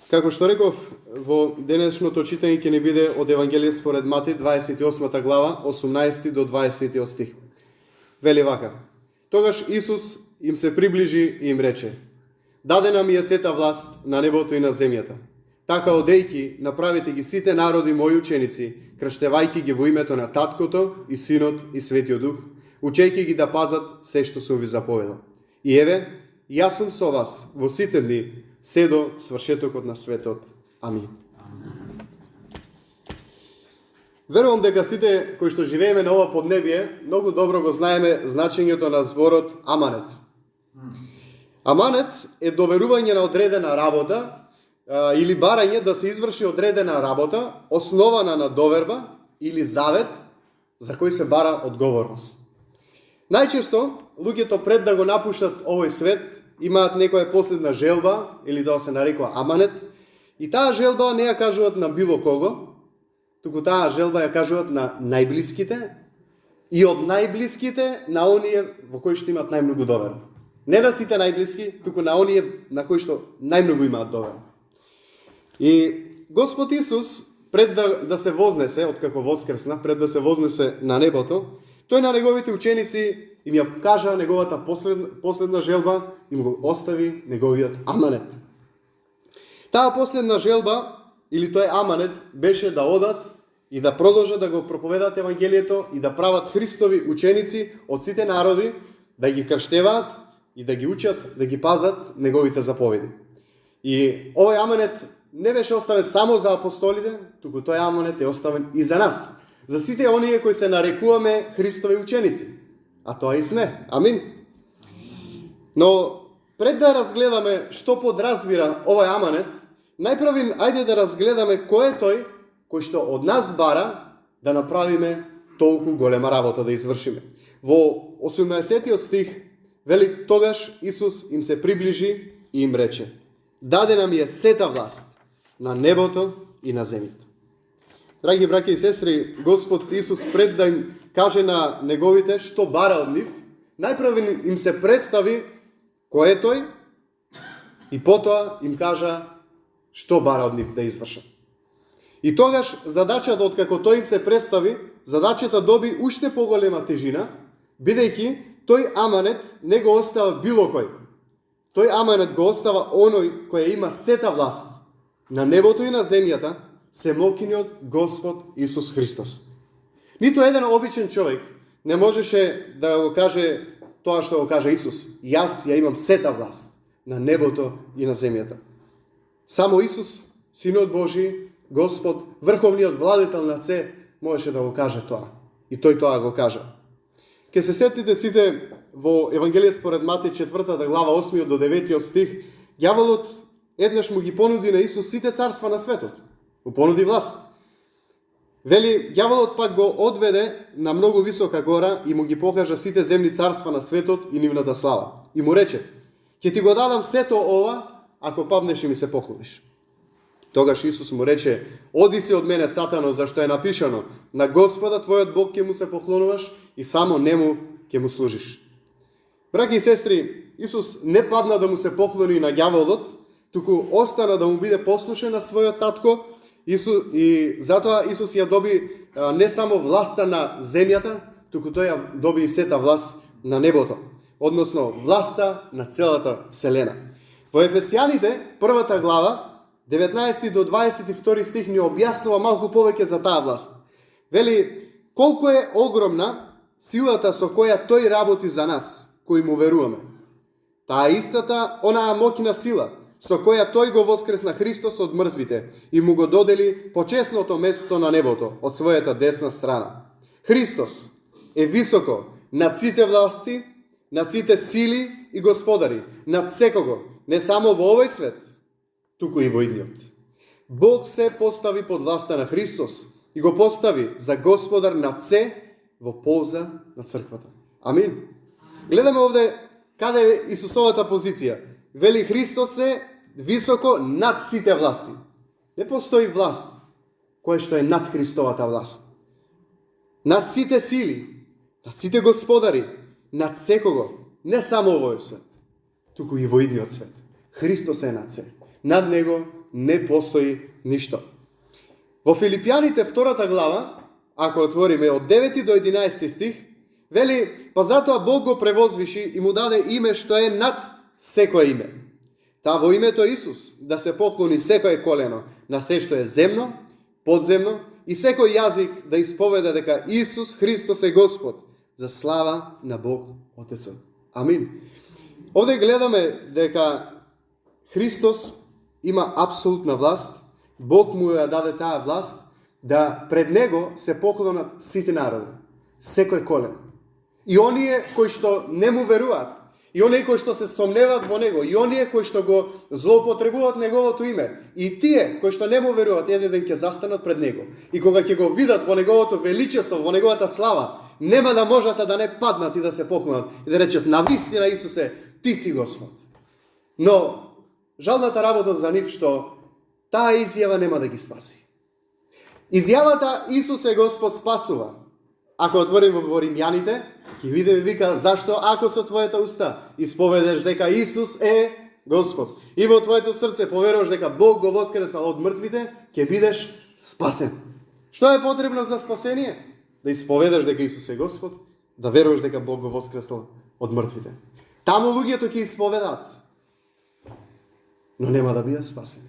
Како што реков, во денешното читање ќе ни биде од Евангелие според Матеј, 28 глава, 18 до 20 стих. Вели вака: Тогаш Исус им се приближи и им рече: Дадена ми е сета власт на небото и на земјата. Така одејќи, направете ги сите народи мои ученици, крштевајќи ги во името на Таткото и Синот и Светиот Дух, учејќи ги да пазат се што сум ви заповедал. И еве, јас сум со вас во сите дни, се до свршетокот на светот. Амин. Верувам дека сите кои што живееме на ова поднебие многу добро го знаеме значењето на зборот аманет. Аманет е доверување на одредена работа или барање да се изврши одредена работа основана на доверба или завет за кој се бара одговорност. Најчесто луѓето пред да го напуштат овој свет имаат некоја последна желба, или да се нарекува аманет, и таа желба не ја кажуваат на било кого, туку таа желба ја кажуваат на најблиските и од најблиските на оние во кои што имаат најмногу доверба. Не на сите најблиски, туку на оние на кои што најмногу имаат доверба. И Господ Исус, пред да се вознесе, откако воскресна, пред да се вознесе на небото, тој на неговите ученици им ја кажа неговата последна желба, им го остави неговиот аманет. Таа последна желба, или тој аманет, беше да одат и да продолжат да го проповедаат Евангелието и да прават Христови ученици од сите народи, да ги крштеваат и да ги учат, да ги пазат неговите заповеди. И овој аманет не беше оставен само за апостолите, туку тој аманет е оставен и за нас, за сите оние кои се нарекуваме Христови ученици. А тоа и сме. Амин. Но пред да разгледаме што подразбира овој аманет, најпрво ајде да разгледаме кој е тој кој што од нас бара да направиме толку голема работа да извршиме. Во 18 стих вели: Тогаш Исус им се приближи и им рече: Дадена ми е сета власт на небото и на земјата. Драги браќи и сестри, Господ Исус пред да им каже на неговите што бара од нив, најпрво им се представи кој е тој и потоа им кажа што бара од нив да извршат. И тогаш задачата, откако тој им се представи, задачата доби уште поголема тежина, бидејќи тој аманет не го остава било кој. Тој аманет го остава оној кој има сета власт на небото и на земјата, семокиниот Господ Исус Христос. Нито еден обичен човек не можеше да го каже тоа што го каже Исус: Јас ја имам сета власт на небото и на земјата. Само Исус, Синот Божи, Господ, врховниот владетел на се, можеше да го каже тоа. И тој тоа го кажа. Ке се сетите сите во Евангелие според Матеј 4 глава 8 до 9 стих, ѓаволот еднаш му ги понуди на Исус сите царства на светот. Му понуди власт. Вели, ѓаволот пак го одведе на многу висока гора и му ги покажа сите земни царства на светот и нивната слава. И му рече: Ќе ти го дадам сето ова, ако паднеш и ми се поклониш. Тогаш Исус му рече: Оди си од мене, Сатано, зашто е напишано: На Господа твојот Бог ќе му се поклонуваш и само нему ќе му служиш. Браќи и сестри, Исус не падна да му се поклони на ѓаволот, туку остана да му биде послушен на својот татко, и затоа Исус ја доби не само власта на земјата, туку тој ја доби и сета власт на небото, односно власта на целата вселена. Во Ефесијаните, 1 глава, 19 до 22 стих ни објаснува малку повеќе за таа власт. Вели, колку е огромна силата со која тој работи за нас, кои му веруваме. Таа истата, онаа моќна сила, со која тој го воскресна Христос од мртвите и му го додели почесното место на небото од својата десна страна. Христос е високо над сите власти, над сите сили и господари, над секого, не само во овој свет, туку и во идниот. Бог се постави под власта на Христос и го постави за господар над се во полза на црквата. Амин. Гледаме овде каде е Исусовата позиција. вели Христос е високо над сите власти. Не постои власт која што е над Христовата власт. Над сите сили, над сите господари, над секого, не само овој свет, туку и во идниот свет. Христос е над се. Над него не постои ништо. Во Филипјаните 2 глава, ако отвориме од 9 до 11 стих, вели, па затоа Бог го превозвиши и му даде име што е над секое име. Та во името Исус да се поклони секое колено на се што е земно, подземно и секој јазик да исповеда дека Исус Христос е Господ, за слава на Бог Отецот. Амин. Овде гледаме дека Христос има апсолутна власт, Бог му ја даде таа власт да пред него се поклонат сите народи, секој колено. И оние кои што не му веруваат, и оние кои што се сомневаат во него, и оние кои што го злоупотребуваат неговото име, и тие кои што не му веруваат, еден ден ќе застанат пред него. И кога ќе го видат во неговото величество, во неговата слава, нема да можат да не паднат и да се поклонат и да речат: навистина, Исусе, ти си Господ. Но жалната работа за нив што таа изјава нема да ги спаси. Изјавата Исус е Господ спасува. Ако отворим во Римјаните, ќе видиме, вика, зашто ако со твојата уста исповедеш дека Исус е Господ и во твоето срце поверуваш дека Бог го воскресал од мртвите, ќе бидеш спасен. Што е потребно за спасение? Да исповедаш дека Исус е Господ, да веруваш дека Бог го воскресал од мртвите. Таму луѓето ќе исповедаат, но нема да бидат спасени.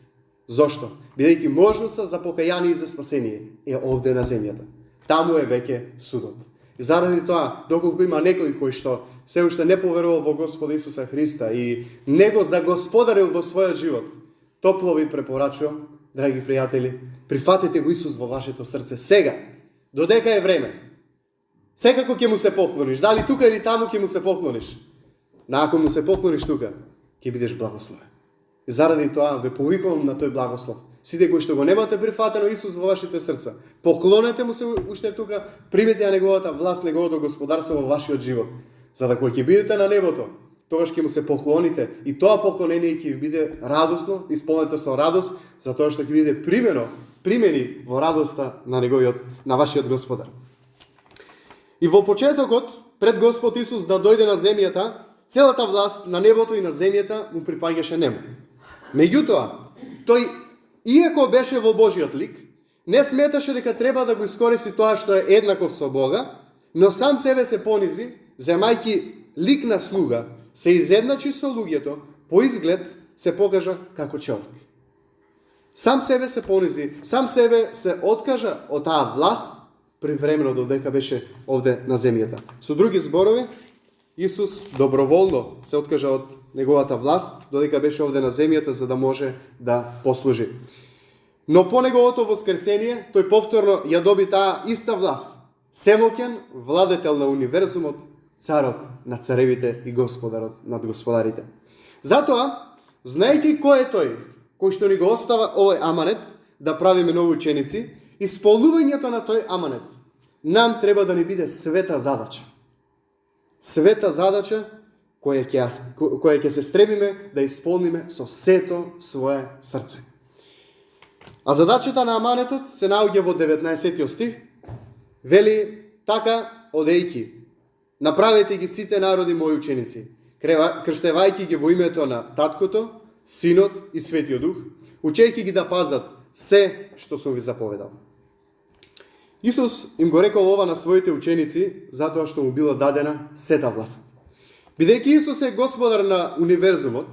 Зошто? Бидејќи можноста за покаяние и за спасение е овде на земјата. Таму е веќе судот. И заради тоа, доколку има некој кој што се уште не поверувал во Господа Исуса Христа и не го загосподарил во својот живот, топло ви препорачувам, драги пријатели, прифатете го Исус во вашето срце сега, додека е време. Секако ќе му се поклониш, дали тука или таму ќе му се поклониш. Но ако му се поклониш тука, ќе бидеш благословен. И заради тоа ве повикувам на тој благослов. Сите кои што го немате прифатено Исус во вашите срца, поклонете му се уште тука, примете ја неговата власт, неговото господарство во вашиот живот. За да кога ќе бидете на небото, тогаш ќе му се поклоните и тоа поклонение ќе ви биде радосно, исполнето со радост, затоа што ќе биде примени во радоста на на вашиот Господар. И во почетокот, пред Господ Исус да дојде на земјата, целата власт на небото и на земјата му припаѓаше нему. Меѓутоа, тој, иако беше во Божиот лик, не сметаше дека треба да го искористи тоа што е еднаков со Бога, но сам себе се понизи, земајќи лик на слуга, се изедначи со луѓето, по изглед се покажа како човек. Сам себе се понизи, сам себе се откажа од таа власт привремено додека беше овде на земјата. Со други зборови, Исус доброволно се откажа од неговата власт додека беше овде на земјата за да може да послужи. Но по неговото воскресение тој повторно ја доби таа иста власт. Семоќен владетел на универзумот, царот на царевите и господарот над господарите. Затоа, знаејќи кој е тој кој што ни го остава овој аманет да правиме нови ученици, исполнувањето на тој аманет нам треба да ни биде света задача. Света задача која ќе се стребиме да исполниме со сето свое срце. А задачата на аманетот се наоѓа во 19 стих. Вели така, одејќи, направете ги сите народи мои ученици, крштевајќи ги во името на Таткото, Синот и Светиот Дух, учејќи ги да пазат се што сум ви заповедал. Исус им го рекол ова на своите ученици затоа што му била дадена сета власт. Бидејќи Исус е Господар на универзумот,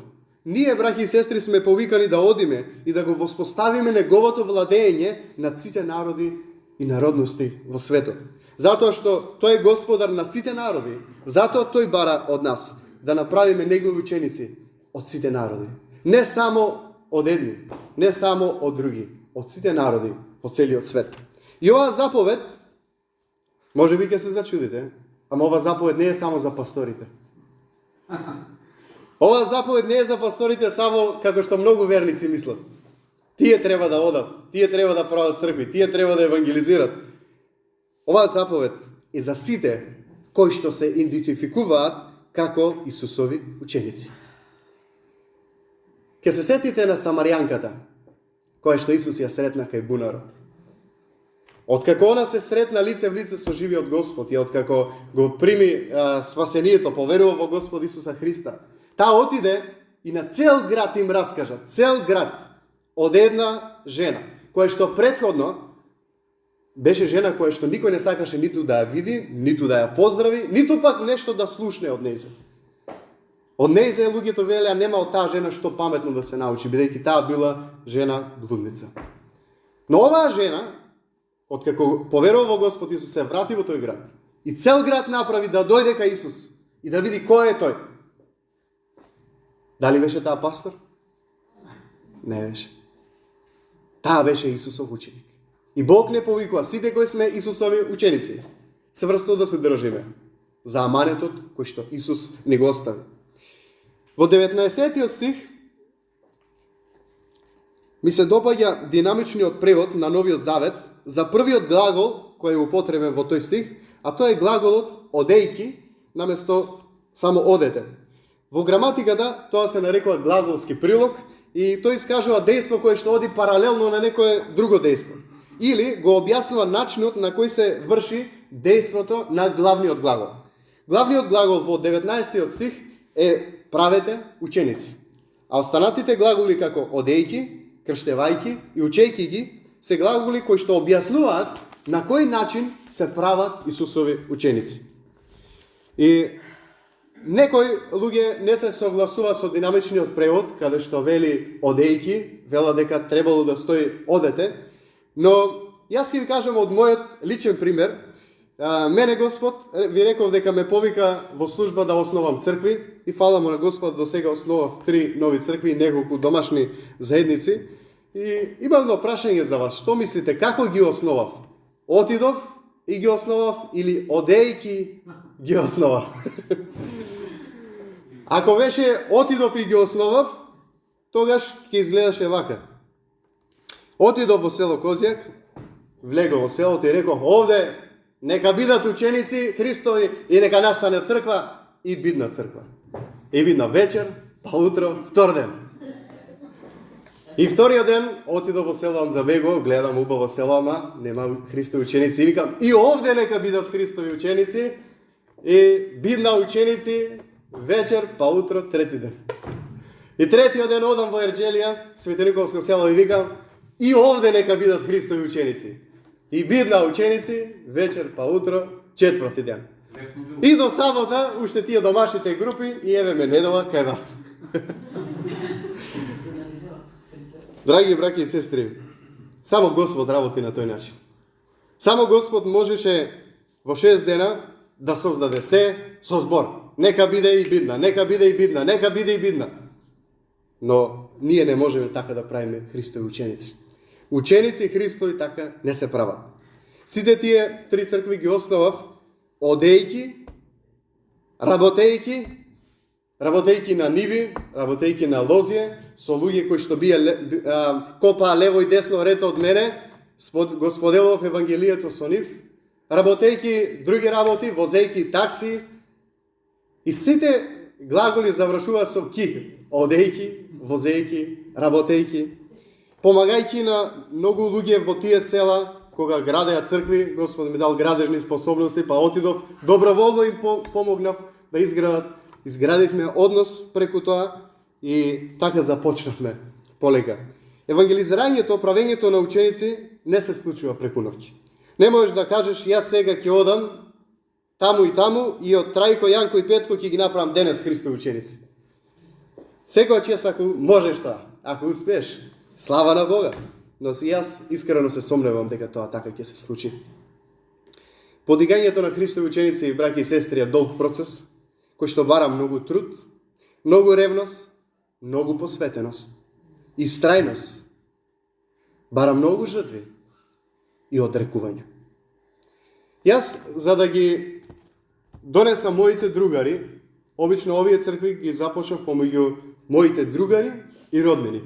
ние, браќи и сестри, сме повикани да одиме и да го воспоставиме неговото владење над сите народи и народности во светот. Затоа што тој е Господар на сите народи, затоа тој бара од нас да направиме негови ученици од сите народи. Не само од едни, не само од други, од сите народи во целиот свет. И оваа заповед, може би ќе се зачудите, ама оваа заповед не е само за пасторите. Оваа заповед не е за пасторите само како што многу верници мислат. Тие треба да одат, тие треба да прават цркви, тие треба да евангелизират. Оваа заповед е за сите кои што се идентификуваат како Исусови ученици. Ке се сетите на Самарјанката, која што Исус ја сретна кај бунарот. Откако она се сретна лице в лице со живиот Господ и откако го прими спасението, поверува во Господ Исуса Христа, таа отиде и на цел град им раскажа, цел град, од една жена, која што претходно беше жена која што никој не сакаше ниту да ја види, ниту да ја поздрави, ниту пак нешто да слушне од нејзе. Од нејзе луѓето велеа нема од таа жена што паметно да се научи, бидејќи таа била жена блудница. Но оваа жена, откако поверува во Господ Исус, се врати во тој град. И цел град направи да дојде кај Исус и да види кој е тој. Дали беше таа пастор? Не беше. Таа беше Исусов ученик. И Бог не повикува сите кои сме Исусови ученици цврсто да се држиме за аманетот кој што Исус ни го остави. Во 19 стих ми се допаѓа динамичниот превод на Новиот Завет за првиот глагол кој е употребен во тој стих, а тоа е глаголот одејки наместо само одете. Во граматиката тоа се нарекува глаголски прилог и тој искажува дејство кое што оди паралелно на некое друго дејство. Или го објаснува начинот на кој се врши дејството на главниот глагол. Главниот глагол во 19 стих е правете ученици. А останатите глаголи како одејки, крштевајки и учејки ги се глаголи кои што објаснуваат на кој начин се прават Исусови ученици. И некои луѓе не се согласуваат со динамичниот превод, каде што вели одејки, вела дека требало да стои одете, но јас ќе ви кажам од мојот личен пример. Мене Господ ви реков дека ме повика во служба да основам цркви и фала му на Господ, до сега основав 3 нови цркви и неколку домашни заедници. И имам едно прашање за вас. Што мислите, како ги основав? Отидов и ги основав или одејки ги основав? Ако беше отидов и ги основав, тогаш ќе изгледаше вака. Отидов во село Козјак, влегов во селото и реков: овде нека бидат ученици Христови и нека настане црква, и бидна црква. И видна вечер, па утро, втор ден. И вториот ден отидов во село Амзабего, гледам убаво село, ама нема Христови ученици, и викам: и овде нека бидат Христови ученици, и бидна ученици, вечер, па утро, трети ден. И третиот ден одам во Ерџелија, Светениковско село, и викам: и овде нека бидат Христови ученици. И бидна ученици, вечер па утро, четврти ден. И до сабота, уште тие домашните групи, и еве ме недела кај вас. Драги браќи и сестри, само Господ работи на тој начин. Само Господ можеше во 6 дена да создаде се со збор. Нека биде и бидна, нека биде и бидна, нека биде и бидна. Но ние не можеме така да правиме Христови ученици. Ученици Христови така не се прават. Сите тие 3 цркви ги основав одејки, работејки на ниви, работејки на лозје, со луѓе кои што копаа лево и десно ред од мене, го споделував Евангелието со нив, работејки други работи, возејки такси, и сите глаголи завршуваат со ки, одејки, возејки, работејки, помагајќи на многу луѓе во тие села, кога градеа цркви. Господ ми дал градежни способности, па отидов, доброволно им помогнав да изградивме однос преку тоа и така започнавме полека. Евангелизирањето, правењето на ученици не се случува преку ноќ. Не можеш да кажеш: јас сега ќе одам таму и од Трајко, Јанко и Петко ќе ги направам денес Христови ученици. Секој час ако можеш тоа, ако успееш, слава на Бога. Но јас искрено се сомневам дека тоа така ќе се случи. Подигањето на Христови ученици, браќи и сестри, е долг процес, кој што бара многу труд, многу ревност, многу посветеност и страјност. Бара многу жртви и одрекување. Јас, за да ги донесам моите другари, обично овие цркви ги започнав помеѓу моите другари и роднини.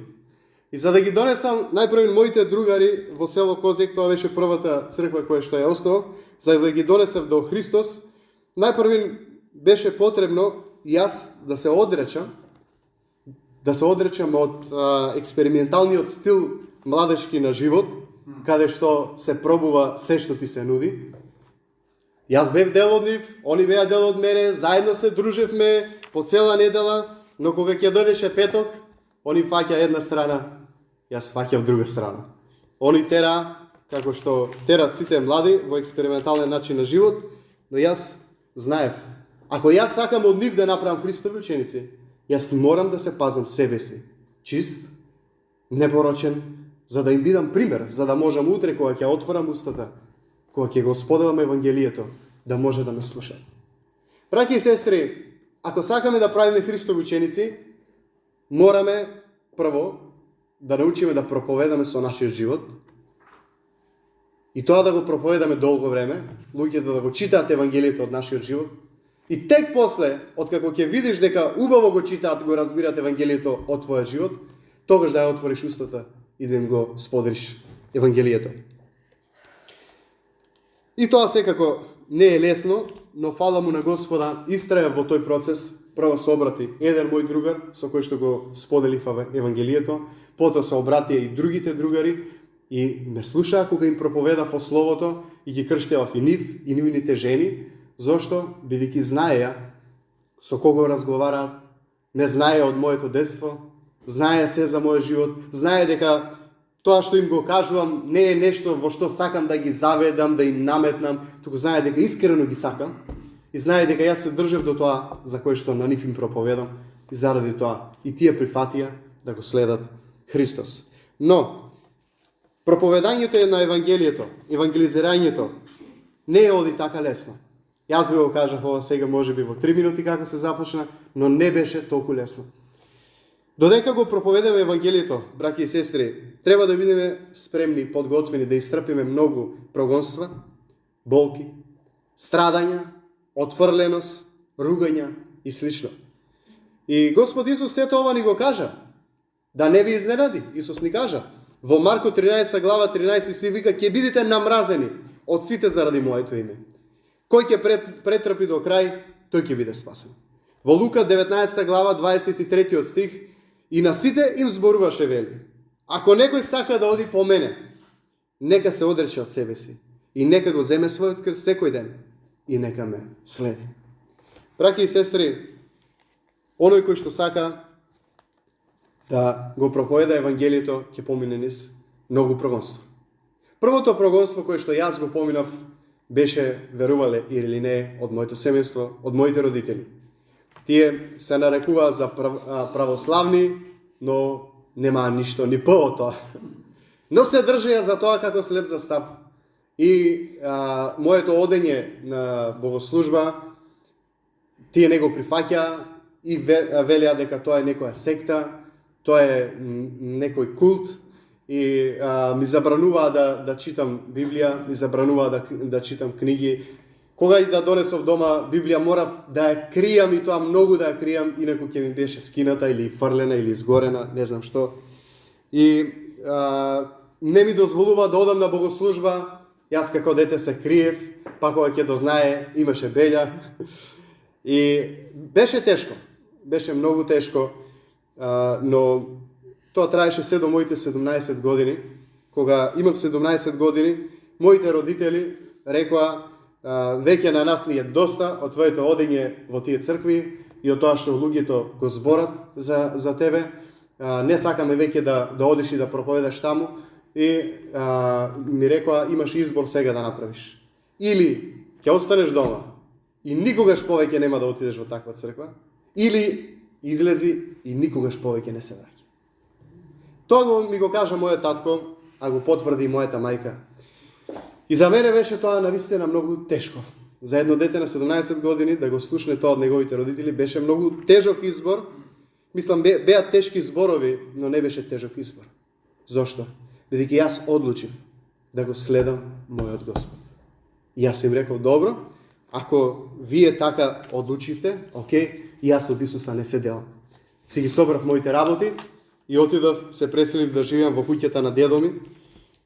И за да ги донесам најпрво моите другари во село Козјак, тоа беше првата црква која што ја основав, за да ги донесам до Христос, најпрво беше потребно јас да се одречам да се одречам од експерименталниот стил младешки на живот, каде што се пробува се што ти се нуди. Јас бев дел од нив, они беа дел од мене, заедно се дружевме по цела недела, но кога ќе дојдеше петок, они фаќа една страна, јас фаќав друга страна. Они тера, како што терат сите млади во експериментален начин на живот, но јас знаев, ако јас сакам од нив да направам Христови ученици, јас морам да се пазам себе си, чист, непорочен, за да им бидам пример, за да можам утре кога ќе отворам устата, кога ќе го споделам Евангелието, да може да ме слушат. Браќи и сестри, ако сакаме да правиме Христови ученици, мораме прво да научиме да проповедаме со нашиот живот, и тоа да го проповедаме долго време, луѓето да го читаат Евангелието од нашиот живот, и тек после, откако ќе видиш дека убаво го читаат, го разбираат Евангелието од твојот живот, тогаш да ја отвориш устата и да им го споделиш Евангелието. И тоа секако не е лесно, но фала му на Господа, истраја во тој процес. Прво се обрати еден мој другар, со кој што го споделив Евангелието, потоа се обратија и другите другари, и ме слушаа кога им проповедав о Словото, и ги крштевав и нив, и нивните жени. Зошто? Бидејќи знаеја со кого разговараат, ме знаеја од моето детство, знаеја се за мојот живот, знаеја дека тоа што им го кажувам не е нешто во што сакам да ги заведам, да им наметнам, туку знаеја дека искрено ги сакам, и знаеја дека јас се држев до тоа за кој што на нив им проповедам, и заради тоа и тие прифатија да го следат Христос. Но проповедањето на Евангелието, евангелизирањето не е оди така лесно. Јас ви го кажав ова сега можеби во 3 минути како се започна, но не беше толку лесно. Додека го проповедаме Евангелието, браќи и сестри, треба да бидеме спремни, подготвени да истрпиме многу прогонства, болки, страдања, отфрленост, ругања и слично. И Господ Исус сето ова ни го кажа, да не ви изненади. Исус ни кажа во Марко 13 глава 13 стих вика: ќе бидете намразени од сите заради моето име. Кој ќе претрпи до крај, тој ќе биде спасен. Во Лука 19 глава 23 стих: и на сите им зборуваше, вели: ако некој сака да оди по мене, нека се одрече од себе си и нека го земе својот крст секој ден и нека ме следи. Браќи и сестри, оној кој што сака да го проповеда Евангелието ќе помине низ многу прогонства. Првото прогонство кое што јас го поминав беше, верувале или не, од моето семејство, од моите родители. Тие се нарекуваа за православни, но немаа ништо ни по од тоа. Но се држеја за тоа како слеп за стап. И моето одење на богослужба, тие не го прифаќаа и велеа дека тоа е некоја секта, тоа е некој култ, и ми забрануваа да читам Библија, ми забрануваа да читам книги. Кога и да донесов дома Библија, морав да ја кријам, и тоа многу да ја кријам, инаку ќе ми беше скината или фрлена или изгорена, не знам што. И не ми дозволува да одам на богослужба. Јас како дете се криев, па кога ќе дознае, имаше белја. И беше тешко, беше многу тешко, но тоа траеше се до моите 17 години. Кога имав 17 години, моите родители рекоа: веќе на нас ни е доста од твоето одење во тие цркви и од тоа што луѓето го зборат за тебе. Не сакаме веќе да одиш и да проповедаш таму. И ми рекоа: имаш избор сега да направиш. Или ќе останеш дома и никогаш повеќе нема да отидеш во таква црква, или излези и никогаш повеќе не се враќа. Тоа ми го кажа мојот татко, а го потврди и мојата мајка. И за мене беше тоа навистина многу тешко. За едно дете на 17 години да го слушне тоа од неговите родители беше многу тежок избор. Мислам, беа тешки зборови, но не беше тежок избор. Зошто? Бидејќи јас одлучив да го следам мојот Господ. И јас им рекол: добро, ако вие така одлучивте, окей, јас од Исуса не се делам. Си ги собрав моите работи и отидов, се преселив да живеам во куќата на дедо ми.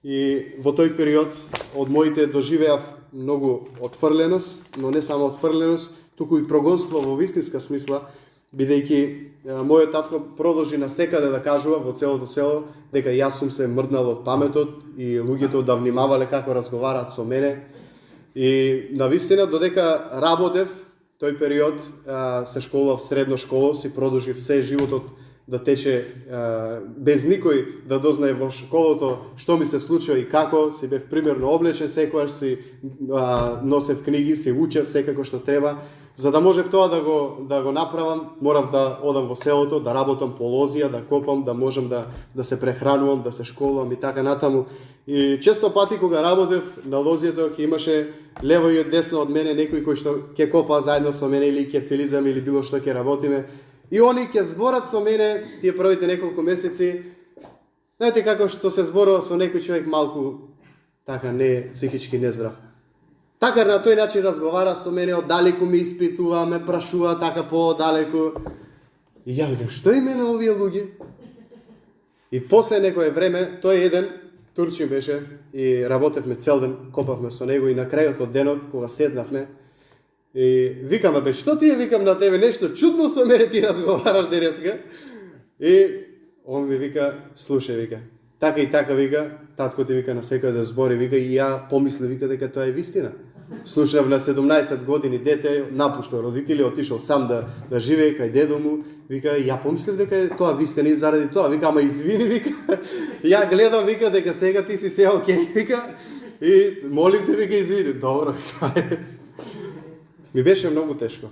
И во тој период од моите доживеав многу отфрленост, но не само отфрленост, туку и прогонство во вистинска смисла, бидејќи мојот татко продолжи на секаде да кажува во целото село дека јас сум се мрднал од паметот и луѓето да внимавале како разговараат со мене. И навистина додека работев тој период, се школував в средно школа, си продолжив се животот да тече без никој да дознае во школото што ми се случува и како, си бев примерно облечен, секојаш си носев книги, си учев секако што треба. За да можев тоа да го направам, морав да одам во селото, да работам по лозија, да копам, да можам да се прехранувам, да се школувам и така натаму. И често пати кога работев на лозијата, ќе имаше лево и десно од мене некои кои што ќе копаа заедно со мене или ќе филизам или било што ќе работиме. И они ќе зборат со мене тие првите неколку месеци. Знаете како што се зборува со некој човек малку така не психички нездрав. Така на тој начин разговара со мене, оддалеку ме испитува, ме прашува така по-далеку. И ја викам, што име на овие луѓе? И после некое време, тој еден турчин беше и работевме цел ден, копавме со него и на крајот од денот, кога седнавме, и викаме, бе, што ти е, викам на тебе, нешто чудно со мене ти разговараш денеска. И он ми вика, слушај, вика, така и така, вика, татко ти вика на секаде збори, вика, и ја помисли, вика, дека тоа е вистина. Слушав на 17 години дете, напуштал родители, отишол сам да живее кај дедо му, вика, ја помислив дека е тоа вистина и заради тоа, вика, ама извини, вика, ја гледам, вика, дека сега ти си се окей, вика, и молим те, вика, извини, добро, вика. Ми беше многу тешко,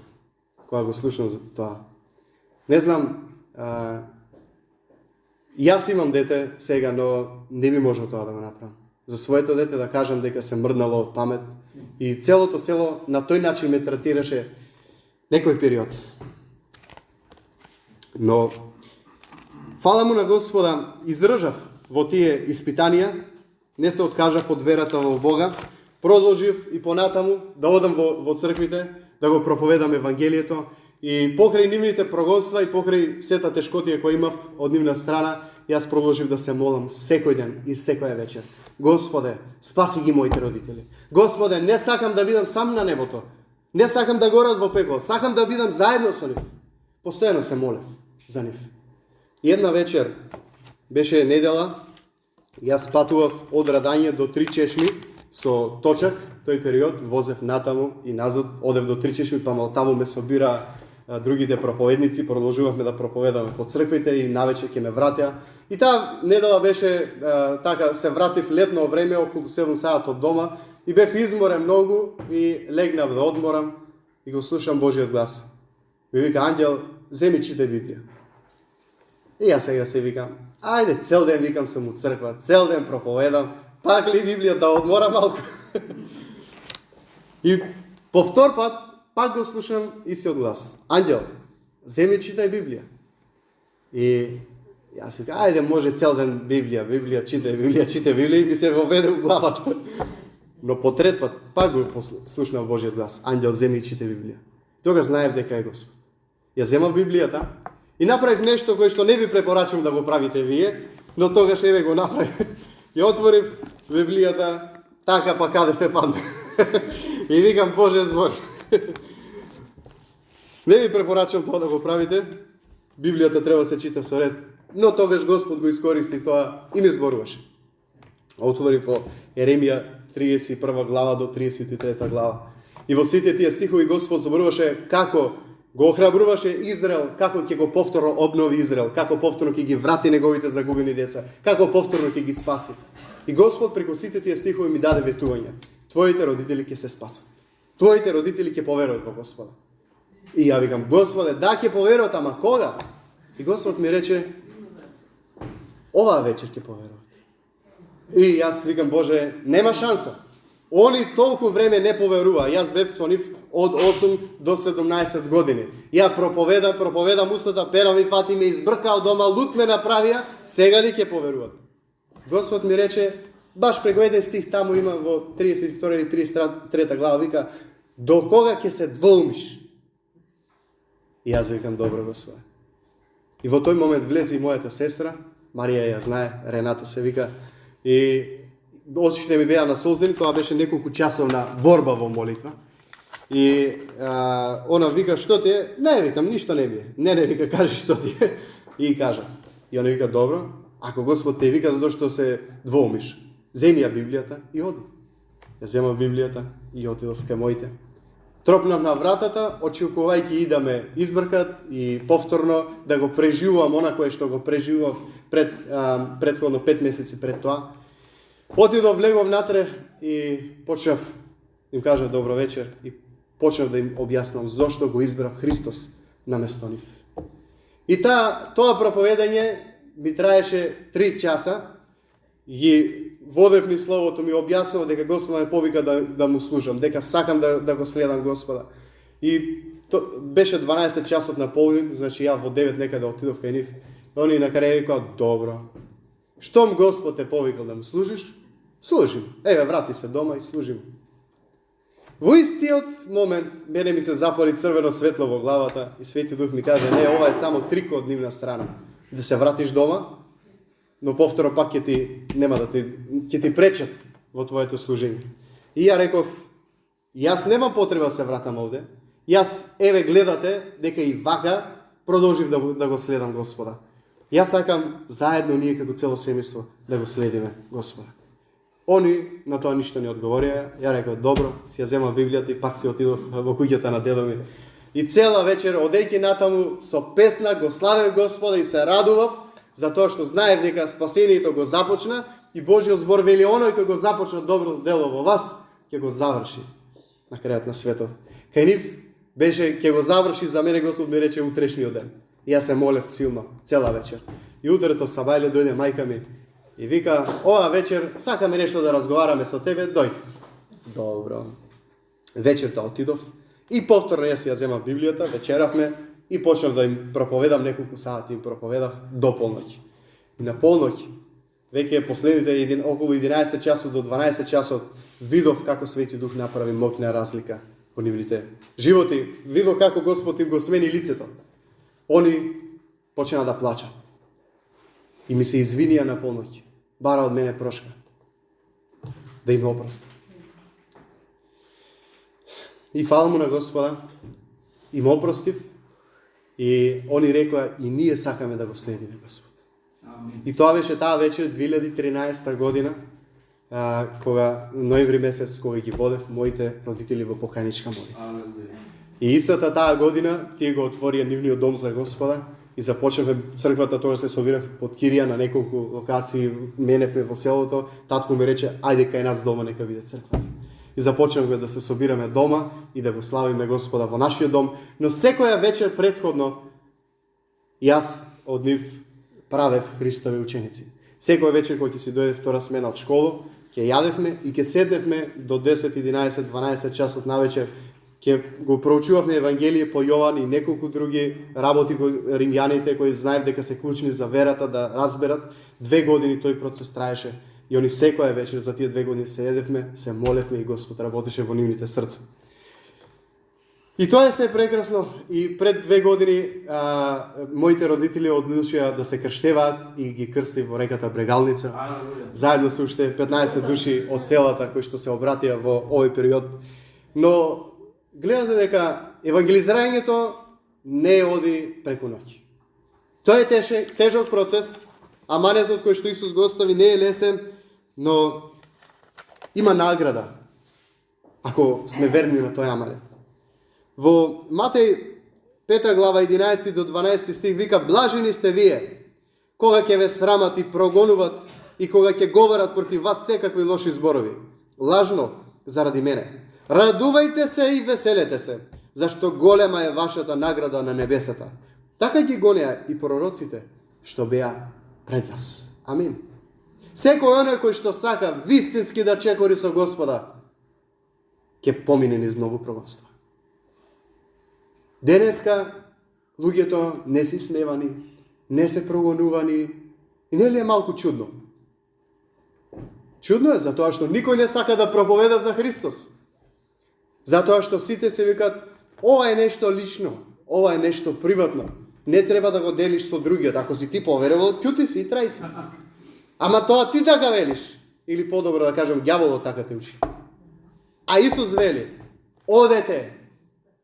кога го слушнам за тоа. Не знам, јас имам дете сега, но не ми може тоа да го направам. За своето дете да кажам дека се мрднало од памет и целото село на тој начин ме третираше некој период. Но, фала му на Господа, издржав во тие испитанија, не се откажав од верата во Бога, продолжив и понатаму да одам во црквите, да го проповедам Евангелието и покрај нивните прогонства и покрај сета тешкотија која имав од нивна страна, јас продолжив да се молам секој ден и секоја вечер. Господе, спаси ги моите родители. Господе, не сакам да бидам сам на небото. Не сакам да горат во пекол. Сакам да бидам заедно со нив. Постојано се молев за нив. И една вечер беше недела, јас патував од Радање до Три Чешми со точак, тој период, возев натаму и назад, одев до Три Чешми, па таму ме собира другите проповедници, продолжувавме да проповедаме по црквите и навечер ќе ме вратеа. И таа недела беше така, се вратив летно време, околу 7 саат од дома и бев изморен многу и легнав да одморам и го слушам Божиот глас. Ми вика, Ангел, земи читай Библија. И јас сега се викам, ајде, цел ден викам сум у црква, цел ден проповедам, пак ли Библија да одморам малку? И по втор пат, пак го слушам истиот глас. Ангел, земи читай Библија. И јас викам, ајде, може цел ден Библија, читай Библија, и ми се воведе у главата. Но по трет пат, пак го слушнав Божиот глас. Ангел, земи читай Библија. Тогаш знаев дека е Господ. Ја земав Библијата и направив нешто кое што не ви препорачувам да го правите вие, но тогаш еве го направив. Ја отворив Библијата, така па каде се падне. И викам, Боже збор. Не ви препорачувам тоа да го правите. Библијата треба се чита со ред. Но тогаш Господ го искористи тоа и ми зборуваше. Отворив во Еремија 31 глава до 33 глава. И во сите тие стихови Господ зборуваше како го охрабруваше Израел, како ќе го повторно обнови Израел, како повторно ќе ги врати неговите загубени деца, како повторно ќе ги спаси. И Господ преку сите тие стихови ми даде ветување. Твоите родители ќе се спасат. Твоите родители ќе поверуваат во Господа. И ја викам, Господе, да ќе поверуваат, ама кога? И Господ ми рече, оваа вечер ќе поверуваат. И јас викам, Боже, нема шанса. Они толку време не поверува. Јас бев со нив од 8 до 17 години. Ја проповедам устата, перам и фати ме избркал дома, лут ме направија, сега ли ќе поверуваат? Господ ми рече, баш преку еден стих таму има во 32 или 33 глава, вика, до кога ќе се двоумиш? И јас викам, добро, Господе. И во тој момент влезе и мојата сестра, Марија ја знае, Рената се вика, и очите ми беа насолзени, тоа беше неколку часовна борба во молитва. И она вика, што ти е? Не, викам, ништо не ми е. Не, вика, кажи што ти е. И кажа. И она вика, добро, ако Господ те вика, зашто се двоумиш? Земи ја Библијата и оди. Ја земам Библијата и отидов кај моите. Тропнав на вратата, очекувајќи и да ме избркат и повторно да го преживувам она кое што го преживував предходно 5 месеци пред тоа. Отидов, влегов натре и почнав им кажа добро вечер и почнав да им објаснам зошто го избрав Христос наместо нив. И тоа проповедање ми траеше 3 часа и водев ни Словото, ми објаснува дека Господ ме повика да му служам, дека сакам да го следам Господа. И беше 12 часот на полник, значи ја во 9 некаде отидов кај нив. Они на крај рекоа, добро, штом Господ те повикал да му служиш, служим. Еве, врати се дома и служим. Во истиот момент, мене ми се запали црвено светло во главата и Свети Дух ми каже, не, ова е само трик од нивна страна. Да се вратиш дома, но повторно пак ќе ти пречат во твоето служење. И ја реков, јас немам потреба да се вратам овде. Јас, еве, гледате дека и вака продолжив да го следам Господа. Јас сакам заедно ние како цело семејство да го следиме Господа. Они на тоа ништо не одговорија. Ја реков, добро, си ја зема Библијата и пак си отидов во куќата на дедо ми. И цела вечер, одејќи натаму, со песна го славев Господа и се радував, затоа што знаев дека спасението го започна и Божиот збор вели оној кој го започна добро дело во вас, ќе го заврши на крајот на светот. Кај нив беше ќе го заврши, за мене Господ ми рече утрешниот ден. И јас се молев силно цела вечер. И утрето сабајле дојде мајка ми и вика, ова вечер сакаме нешто да разговараме со тебе, дојди. Добро. Вечерта отидов и повторно јас ја зема Библијата, вечеравме и почнав да им проповедам, неколку сати им проповедав до полноќ. И на полноќ, веќе последните околу 11 часот до 12 часот, видов како Свети Дух направи моќна разлика во нивните животи. Видов како Господ им го смени лицето. Они почнаа да плачат. И ми се извинија на полноќ. Бара од мене прошка. Да им опрости. И фала му на Господа, им опростив, и они рекоа, и ние сакаме да го следиме Господ. И тоа беше таа вечер 2013 година, кога ноември месец, кога ги водев моите родители во покајничка молитва. И истата таа година тие го отворија нивниот дом за Господа и започнавме црквата, тоа се собирав под кирија на неколку локации, меневме во селото, татко ми рече, ајде кај нас дома нека биде црквата. И започнавме да се собираме дома и да го славиме Господа во нашиот дом, но секоја вечер предходно јас од нив правев Христови ученици. Секоја вечер кога ќе си дојде втора смена од школа, ќе јадевме и ќе седневме до 10, 11, 12 часот навечер, ќе го проучувавме Евангелие по Јован и неколку други работи кои римјаните кои знаев дека се клучни за верата да разберат. 2 години тој процес траеше. И они секоја вечер за тие 2 години се едевме, се молевме и Господ работеше во нивните срца. И тоа е се прекрасно. И пред 2 години моите родители одлучија да се крштеваат и ги крстив во реката Брегалница. Заедно со уште 15 души од селата кои што се обратија во овој период. Но гледате дека евангелизирањето не оди преку ноќ. Тоа е тежок процес. Аманетот кој што Исус го остави не е лесен, но има награда ако сме верни на тој аманет. Во Матеј 5 глава 11 до 12 стих вика: блажени сте вие кога ќе ве срамат и прогонуват и кога ќе говорат против вас секакви лоши зборови, лажно заради мене. Радувајте се и веселете се, зашто голема е вашата награда на небесата. Така ги гонеа и пророците што беа пред вас. Амин. Секој оној кој што сака вистински да чекори со Господа, ќе помине низ многу прогонства. Денеска луѓето не се смевани, не се прогонувани и не ли е малку чудно? Чудно е затоа што никој не сака да проповеда за Христос. Затоа што сите се викат, ова е нешто лично, ова е нешто приватно. Не треба да го делиш со другиот. Ако си ти поверувал, ќути си и трај си. Ама тоа ти така велиш. Или подобро да кажем, ѓаволот така те учи. А Исус вели, одете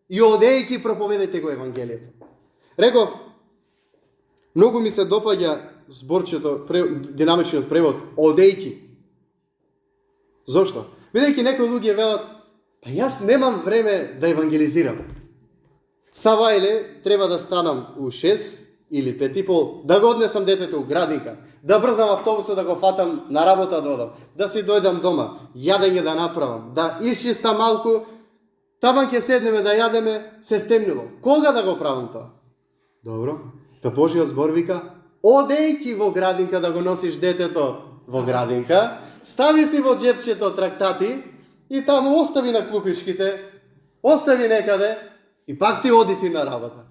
и одејќи проповедајте го Евангелието. Реков, многу ми се допаѓа зборчето, динамичниот превод, одејќи. Зошто? Бидејќи некои луѓе велат, па јас немам време да евангелизирам. Савајле треба да станам у 6 или 5:30, да го однесам детето у градинка, да брзам автобусот да го фатам на работа да одам, да си дојдам дома, јадење да направам, да исчистам малку, таман ќе седнеме да јадеме, се стемнило. Кога да го правам тоа? Добро, па Божиот збор вика, одејќи во градинка да го носиш детето во градинка, стави си во џепчето трактати и таму остави на клупичките, остави некаде и пак ти оди си на работа.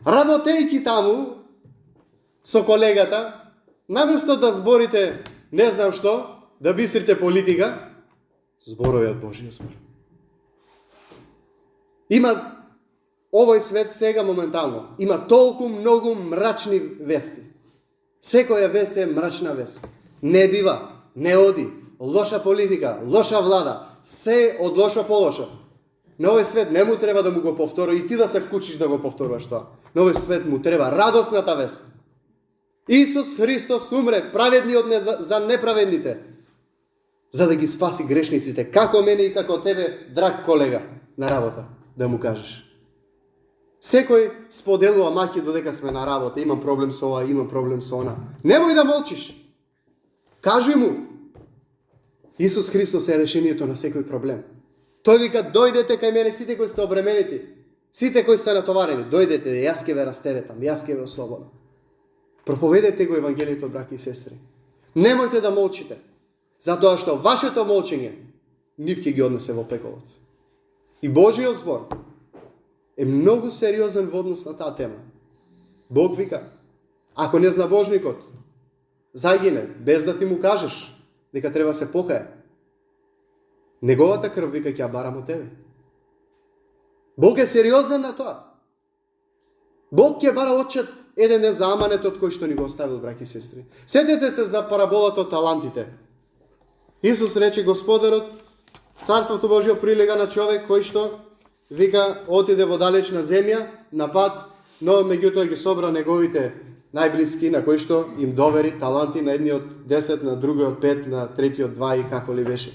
Работејќи таму со колегата, наместо да зборите не знам што, да бистрите политика, зборовиот Божиот збор. Има овој свет сега моментално, има толку многу мрачни вести. Секоја вест е мрачна вест. Не бива, не оди, лоша политика, лоша влада, се од лошо по лошо. На овој свет не му треба да му го повтори и ти да се вклучиш да го повторуваш тоа. На овој свет му треба радосната вест. Исус Христос умре, праведниот за неправедните, за да ги спаси грешниците, како мене и како тебе, драг колега, на работа, да му кажеш. Секој споделува махи додека сме на работа, имам проблем со ова, имам проблем со она. Немој да молчиш. Кажи му. Исус Христос е решението на секој проблем. Тој вика, дојдете кај мене сите кои сте обременети, сите кои сте натоварени, дојдете, јас ќе ве растеретам, јас ќе ве ослободам. Проповедете го Евангелието, браќи и сестри. Немојте да молчите, затоа што вашето молчење нив ќе ги однесе во пеколот. И Божиот збор е многу сериозен во однос на таа тема. Бог вика, ако незнабожникот загине без да ти му кажеш дека треба се покае, неговата крв вика ќе ја барам од тебе. Бог е сериозен на тоа. Бог ќе бара отчет еден е за аманетот кој што ни го оставил, браќи и сестри. Сетете се за параболата од талантите. Исус рече, Господарот, Царството Божјо прилега на човек кој што вика отиде во далечна земја на пат, но меѓутоа ги собра неговите најблиски на кои што им довери таланти, на едниот 10, на другиот 5, на третиот 2 и како ли беше.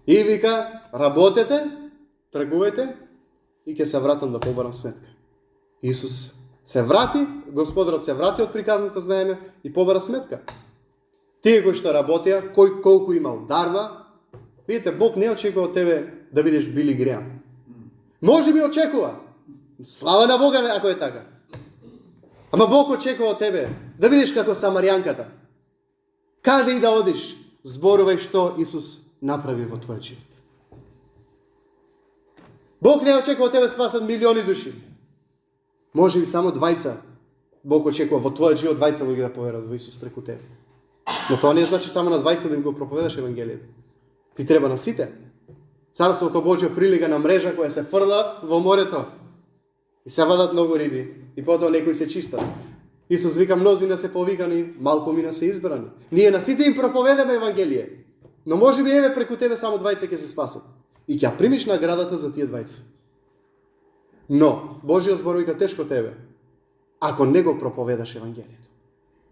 И вика, работете, тргувајте и ќе се вратам да побарам сметка. Исус се врати, Господарот се врати од приказната знаеме и побара сметка. Тие кои што работеа, кој колку имал дарва, видите, Бог не очекува од тебе да бидеш Били Греам. Може би очекува. Слава на Бога ако е така. Ама Бог очекува од тебе да бидеш како Самаријанката. Каде и да одиш, зборувај што Исус направи во твојот живот. Бог не очекува од тебе спасат милиони души. Може би само 2 Бог очекува во твојот живот 2 луѓе да поверат во Исус преку тебе. Но тоа не значи само на 2 да им го проповедаш Евангелието. Ти треба на сите. Царството Божјо прилега на мрежа која се фрла во морето. И се вадат многу риби. И потоа некои се чистат. Исус вика, мнозина се повикани, малку мина се избрани. Ние на сите им проповедаме Евангелие. Но може би еве преку тебе само 2 ќе се спасат. И ќе примиш наградата за тие 2. Но Божјиот збор вика тешко тебе, ако не го проповедаш Евангелието.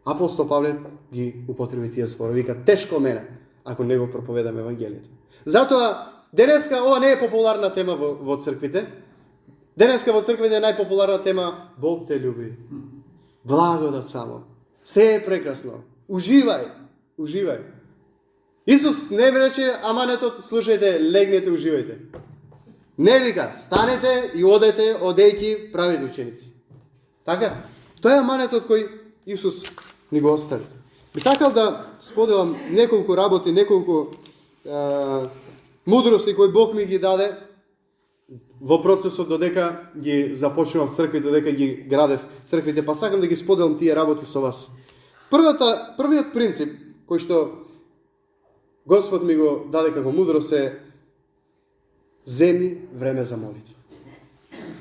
Апостол Павле ги употреби тие зборови, вика тешко мене, ако не го проповедам Евангелието. Затоа денеска ова не е популарна тема во црквите. Денеска во црквите е најпопуларна тема Бог те љуби. Благодат само. Се е прекрасно. Уживај, уживај. Исус не рече аманетот, слушајте, легнете, уживајте. Не вика, станете и одете, одејќи, правите ученици. Така? Тоа е аманетот кој Исус ни го остави. Би сакал да споделам неколку работи, неколку мудрости кои Бог ми ги даде во процесот додека ги започнував цркви, додека ги градев црквите, па сакам да ги споделам тие работи со вас. Првиот принцип кој што Господ ми го даде како мудрост е земи време за молитва.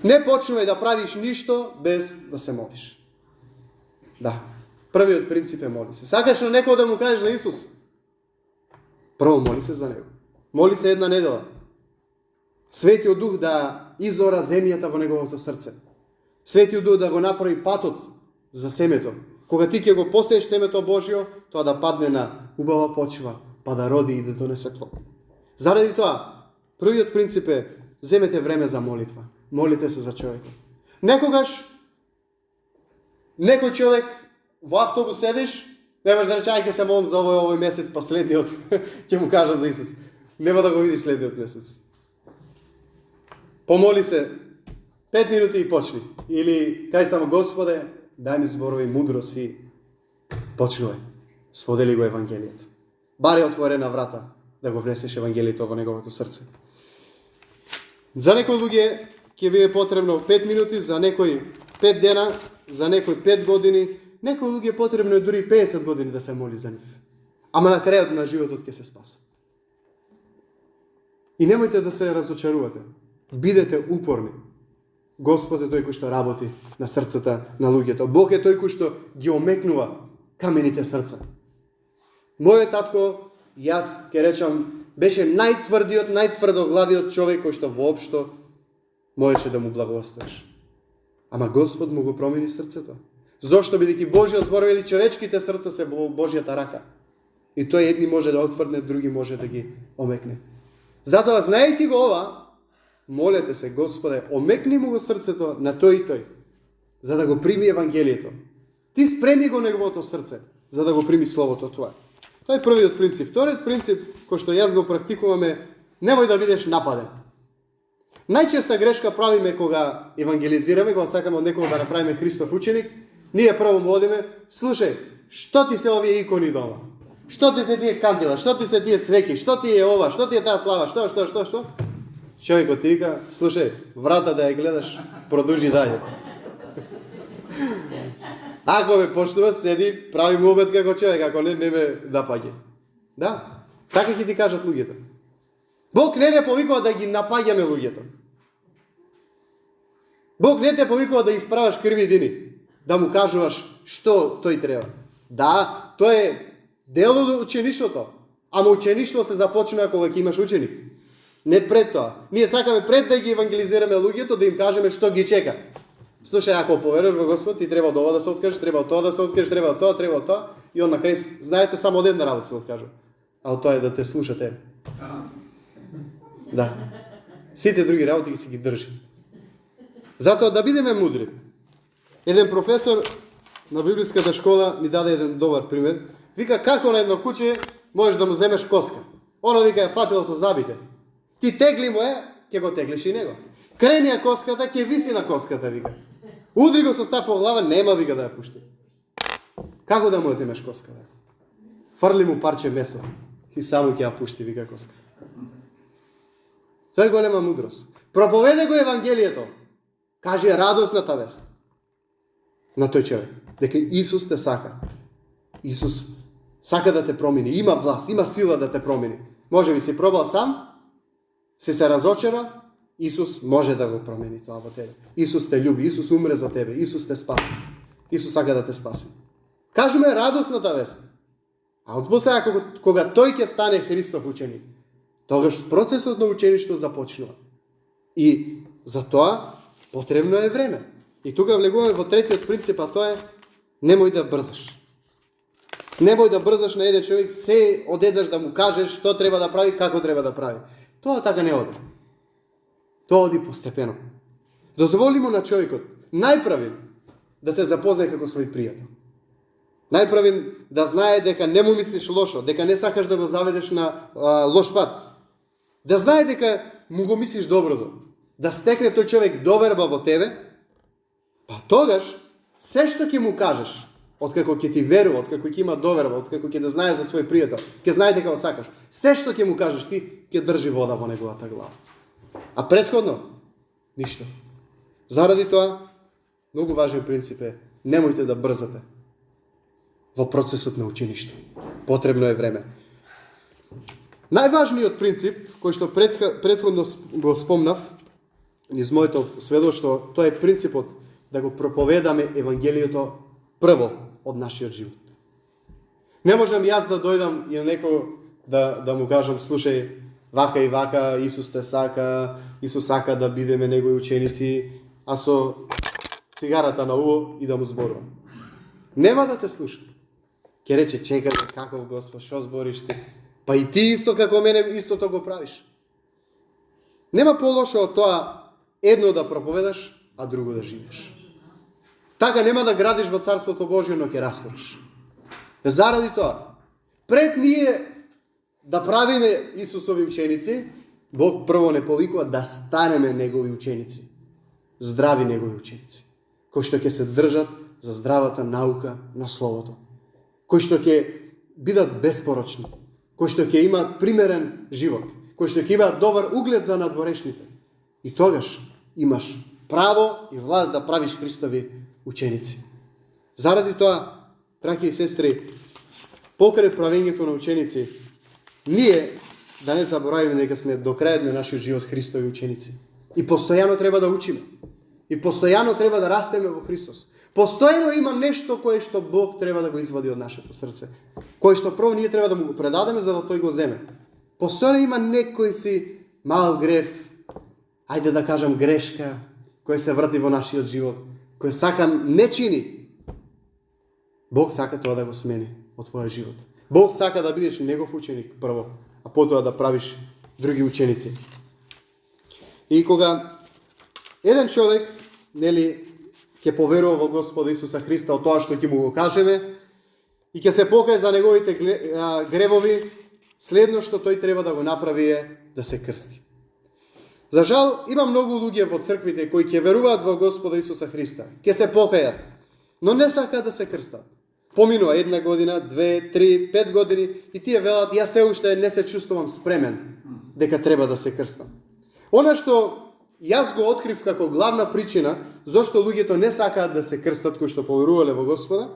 Не почнувај да правиш ништо без да се молиш. Да, првиот принцип е моли се. Сакаш на некој да му кажеш за Исус? Прво моли се за него. Моли се една недела. Светиот Дух да изора земјата во неговото срце. Светиот Дух да го направи патот за семето. Кога ти ќе го посееш семето Божјо, тоа да падне на убава почва, па да роди и да донесе плод. Заради тоа, првиот принцип е земете време за молитва. Молите се за човекот. Некогаш некој човек во автобус седиш, немаш да рече, ај ќе се молам за овој месец, па следниот ќе му кажат за Исус. Нема да го видиш следниот месец. Помоли се 5 минути и почни. Или кај само Господе, дај ми зборови мудрост и почнувај. Сподели го Евангелието. Баре отворена врата да го внесеш Евангелието во неговото срце. За некои луѓе ќе биде потребно 5 минути, за некои 5 дена, за некои 5 години, некои луѓе потребно е дури 50 години да се моли за нив. Ама на крајот на животот ќе се спасат. И немојте да се разочарувате. Бидете упорни. Господ е тој кој што работи на срцата на луѓето. Бог е тој кој што ги омекнува камените срца. Мојот татко, јас ќе речам, беше најтврдиот, најтврдоглавиот човек кој што воопшто можеше да му благословиш. Ама Господ му го промени срцето. Зошто? Бидејќи Божјиот збор вели човечките срца се во Божјата рака. И тој едни може да отврдне, други може да ги омекне. Затоа, знаејќи го ова, молете се, Господе, омекни му го срцето на тој и тој, за да го прими Евангелието. Ти спреми го неговото срце, за да го прими Словото тоа. Тоа е првиот принцип. Вториот принцип, кој што јас го практикуваме, немој да бидеш нападен. Најчеста грешка правиме кога евангелизираме, кога сакаме од некого да направиме Христов ученик, ние прво му одиме, слушај, што ти се овие икони дома? Што ти се тие кандила? Што ти се тие свеки? Што ти е ова? Што ти е таа слава? Што? Човекот ти вика, слушај, врата да ја гледаш, продужи даје. Ако ме почнуваш, седи, прави му обед како човек, ако не ме напаѓа. Да, така ќе ти кажат луѓето. Бог не повикува да ги напаѓаме луѓето. Бог не те повикува да исправаш крви дини, да му кажуваш што тој треба. Да, тоа е дел од учеништвото, ама учеништво се започнува кога ќе имаш ученик. Не пред тоа. Ние сакаме пред да ги евангелизираме луѓето, да им кажеме што ги чека. Слушај, ако поверуваш во Господ, ти треба од ова да се откажеш, треба од тоа да се откажеш, треба од тоа, и он на крај, знаете, само од една работа се откажува. А од тоа е да те слуша тебе. Да. Сите други работи ги си ги држи. Затоа да бидеме мудри. Еден професор на библиската школа ми даде еден добар пример. Вика, како на едно куче можеш да му земеш коска. Оно вика е фатило со забите. Ти тегли му е, ќе го теглиш и него. Крени ја коската, ќе виси на коската, вика. Удри го со стап по глава, нема вика да ја пушти. Како да му ја земеш коската? Фрли му парче месо и само ќе ја пушти, вика коска. Тоа е голема мудрост. Проповеде го Евангелието. Кажи радосната вест на тој човек. Дека Исус те сака. Исус сака да те промени. Има власт, има сила да те промени. Може би си пробал сам, си се разочара, Исус може да го промени тоа во тебе. Исус те љуби, Исус умре за тебе, Исус те спаси. Исус сака да те спаси. Кажеме радосната вест. А отпосле, кога тој ќе стане Христов ученик, тогаш процесот на учеништво започнува. И за тоа потребно е време. И тука влегуваме во третиот принцип, а тоа е немој да брзаш. Немој да брзаш на еден човек, се одедаш да му кажеш што треба да прави, како треба да прави. Тоа така не оди. Тоа оди постепено. Дозволи му на човекот најправен да те запознае како свој пријател. Најправен да знае дека не му мислиш лошо, дека не сакаш да го заведеш на лош пат. Да знае дека му го мислиш доброто. Да стекне тој човек доверба во тебе, па тогаш се што ќе му кажеш, откако ќе ти верува, откако ќе има доверба, откако ќе да знае за свој пријател, ќе знае дека го сакаш, се што ќе му кажеш ти, ќе држи вода во неговата глава. А претходно, ништо. Заради тоа, многу важен принцип е, немојте да брзате во процесот на учеништво. Потребно е време. Најважниот принцип, кој што претходно го спомнав, низ моето сведоштво, тоа е принципот да го проповедаме Евангелието прво од нашиот живот. Не можам јас да дојдам и на некој да му кажам, слушај, вака и вака, Исус сака да бидеме негови ученици, а со цигарата на уво и да му зборувам. Нема да те слуша. Ке рече, чекай, каков Господ, шо збориш ти? Па и ти исто како мене, истото го правиш. Нема по-лошо од тоа едно да проповедаш, а друго да живееш. Така нема да градиш во Царството Божие, но ќе растуриш. Заради тоа, пред ние да правиме Исусови ученици, Бог прво не повикува да станеме негови ученици. Здрави негови ученици. Кои што ќе се држат за здравата наука на Словото. Кои што ќе бидат безпорочни. Кои што ќе имаат примерен живот. Кои што ќе имаат добар углед за надворешните. И тогаш имаш право и власт да правиш Христови ученици. Заради тоа, браќи и сестри, покрај правењето на ученици, ние да не заборавиме дека сме до крајот на нашиот живот Христови ученици. И постојано треба да учиме. И постојано треба да растеме во Христос. Постојано има нешто кое што Бог треба да го извади од нашето срце. Кое што прво ние треба да му го предадеме за да тој го земе. Постојано има некој си мал греф, ајде да кажам грешка, кој се врти во нашиот живот, кој сака не чини. Бог сака тоа да го смени од твојот живот. Бог сака да бидеш негов ученик прво, а потоа да правиш други ученици. И кога еден човек, ќе поверува во Господа Исуса Христа од тоа што ќе му го кажеме и ќе се покае за неговите гревови, следно што тој треба да го направи е да се крсти. За жал, има многу луѓе во црквите кои ќе веруваат во Господа Исуса Христа, ќе се покајат, но не сакаат да се крстат. Поминува 1 година, 2, 3, 5 години и тие велат, јас се уште не се чувствувам спремен дека треба да се крстам. Она што јас го открив како главна причина зошто луѓето не сакаат да се крстат кои што поверувале во Господа,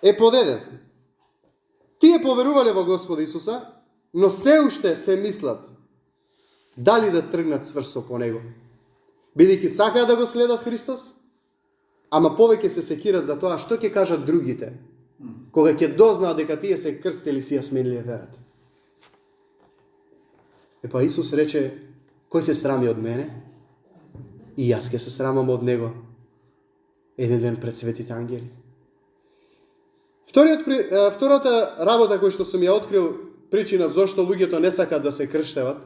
е подеден. Тие поверувале во Господа Исуса, но се уште се мислат дали да тргнат цврсто по него. Бидејќи сакаат да го следат Христос, ама повеќе се секират за тоа што ќе кажат другите, кога ќе дознаат дека тие се крстили си ја смениле верата. Епа Исус рече, кој се срами од мене, и јас ќе се срамам од него еден ден пред светите ангели. Втората работа која што сум ја открил, причина зошто луѓето не сакаат да се крштеват,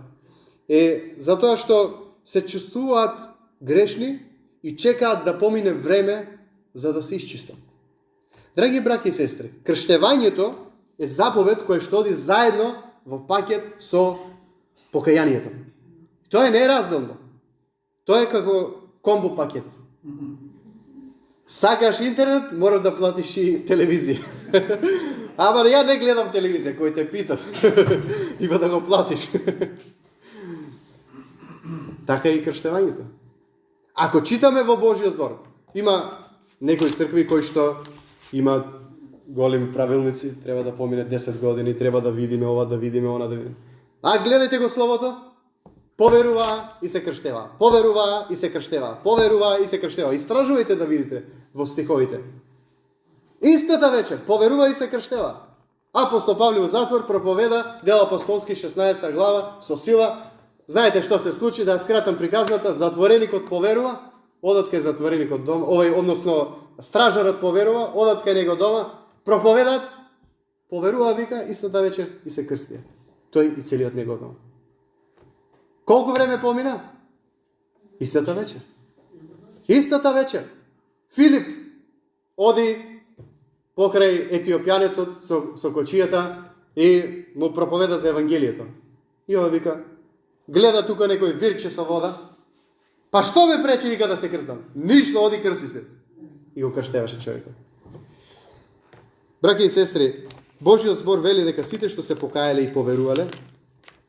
е затоа што се чувствуваат грешни и чекаат да помине време за да се исчистат. Драги браќи и сестри, крштевањето е заповед која што оди заедно во пакет со покајанието. Тоа е неразделно. Тоа е како комбо пакет. Сакаш интернет, мораш да платиш и телевизија. Ама ја не гледам телевизија, кој те пита. Има да го платиш. Така е и крштевањето. Ако читаме во Божиот збор, има некои цркви кои што има големи правилници, треба да помине 10 години, треба да видиме ова, да видиме она, да видиме. А гледајте го словото, поверува и се крштева. Поверува и се крштева. Поверува и се крштева. Истражувајте да видите во стиховите. Истата вечер поверува и се крштева. Апостол Павле во затвор проповеда Дела апостолски 16 глава со сила. Знаете што се случи, да ја скратам приказната, затвореникот поверува, одат кај затвореникот дом, односно стражарот поверува, одат кај него дома, проповедат, поверува, вика, истата вечер и се крстија. Тој и целиот него дом. Колку време помина? Истата вечер. Истата вечер. Филип оди покрај етиопјанецот со кочијата и му проповеда за Евангелието. И ова вика, гледа тука некој вирче со вода, па што ме пречи вика да се крстам? Ништо, оди крсти се. И го крштеваше човекот. Браќи и сестри, Божиот збор вели дека сите што се покаяле и поверувале,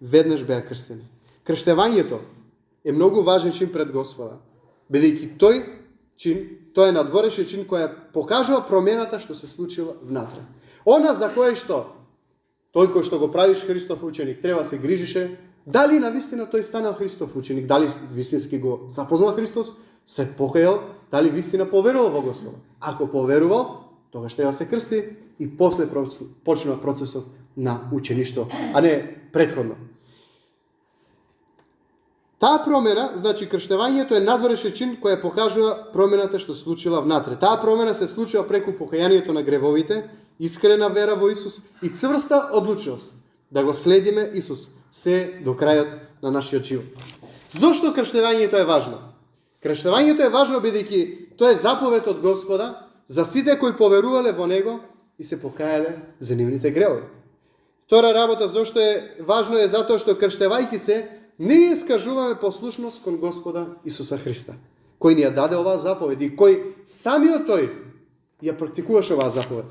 веднаш беа крстени. Крштевањето е многу важен чин пред Господа, бидејќи тој е надворешен чин која покажува промената што се случила внатре. Она за кое што тој кој што го правиш Христов ученик треба се грижише дали навистина тој станал Христов ученик, дали вистински го запознал Христос, се покајал, дали вистина поверувал во Господа. Ако поверувал, тогаш треба се крсти и после почнува процесот на учеништво, а не предходно. Таа промена, значи крштевањето е надворешен чин која покажува промената што случила внатре. Таа промена се случува преку покајанието на гревовите, искрена вера во Исус и цврста одлучност да го следиме Исус се до крајот на нашиот живот. Зошто крштевањето е важно? Крштевањето е важно бидејќи тоа е заповед од Господа за сите кои поверувале во Него и се покаяле за нивните гревови. Втора работа зошто е важно е затоа што крштевајќи се ние искажуваме послушност кон Господа Исуса Христа, кој ни ја даде оваа заповед и кој самиот тој ја практикуваше оваа заповед.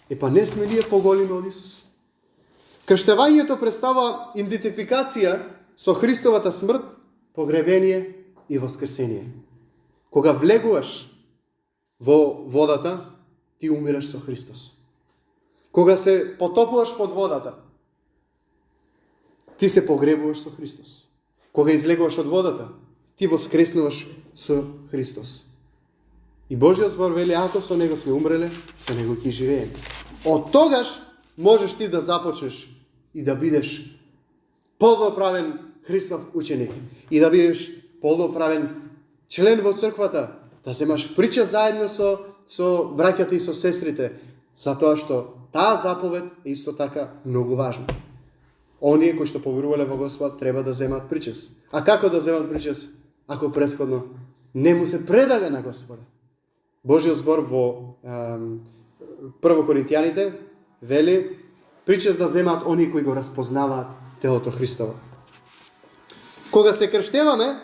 Епа не сме ние поголеми од Исус. Крштевањето представува идентификација со Христовата смрт, погребение и воскресение. Кога влегуваш во водата, ти умираш со Христос. Кога се потопуваш под водата, ти се погребуваш со Христос. Кога излегуваш од водата, ти воскреснуваш со Христос. И Божиот збор вели, ако со Него сме умреле, со Него ќе живееме. Од тогаш можеш ти да започнеш и да бидеш полноправен Христов ученик и да бидеш полноправен член во црквата, да земаш прича заедно со браќата и со сестрите, затоа што таа заповед е исто така многу важна. Оние кои што поверувале во Господ треба да земат причес. А како да земат причес? Ако претходно не му се предале на Господа. Божиот збор во 1 Коринтијаните вели причес да земаат оние кои го разпознаваат телото Христово. Кога се крштеваме,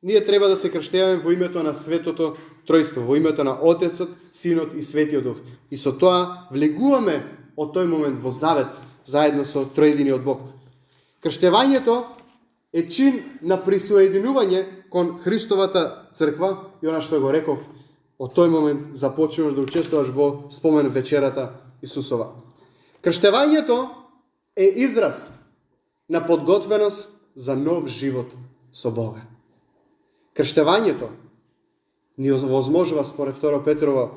ние треба да се крштеваме во името на Светото Тројство, во името на Отецот, Синот и Светиот Дух. И со тоа влегуваме од тој момент во завет заедно со Троединиот Бог. Крштевањето е чин на присоединување кон Христовата црква и она што го реков, од тој момент започнуваш да учествуваш во спомен вечерата Исусова. Крштевањето е израз на подготвеност за нов живот со Бога. Крштевањето ни овозможува според 2 Петрова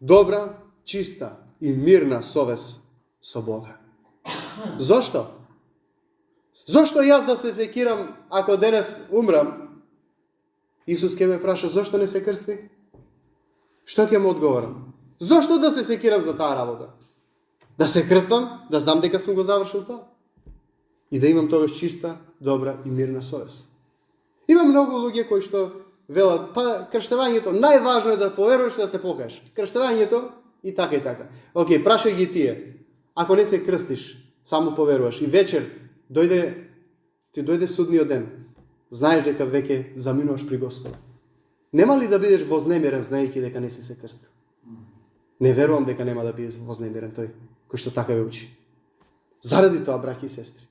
добра, чиста и мирна совест со Бога. Зошто? Зошто јас да се секирам ако денес умрам? Исус ќе ме праша зошто не се крсти? Што ќе му одговорам? Зошто да се секирам за таа работа? Да се крстам, да знам дека сум го завршил тоа. И да имам тогаш чиста, добра и мирна совест. Има многу луѓе кои што велат, па крштевањето, најважно е да поверуваш да се покаеш. Крштевањето и така и така. Океј, прашај ги тие. Ако не се крстиш, само поверуваш и вечер ти дојде судниот ден, знаеш дека веќе заминуваш при Господа. Нема ли да бидеш вознемирен знаејќи дека не си се крстил? Не верувам дека нема да бидеш вознемирен тој кој што така ве учи. Заради тоа, браќи и сестри,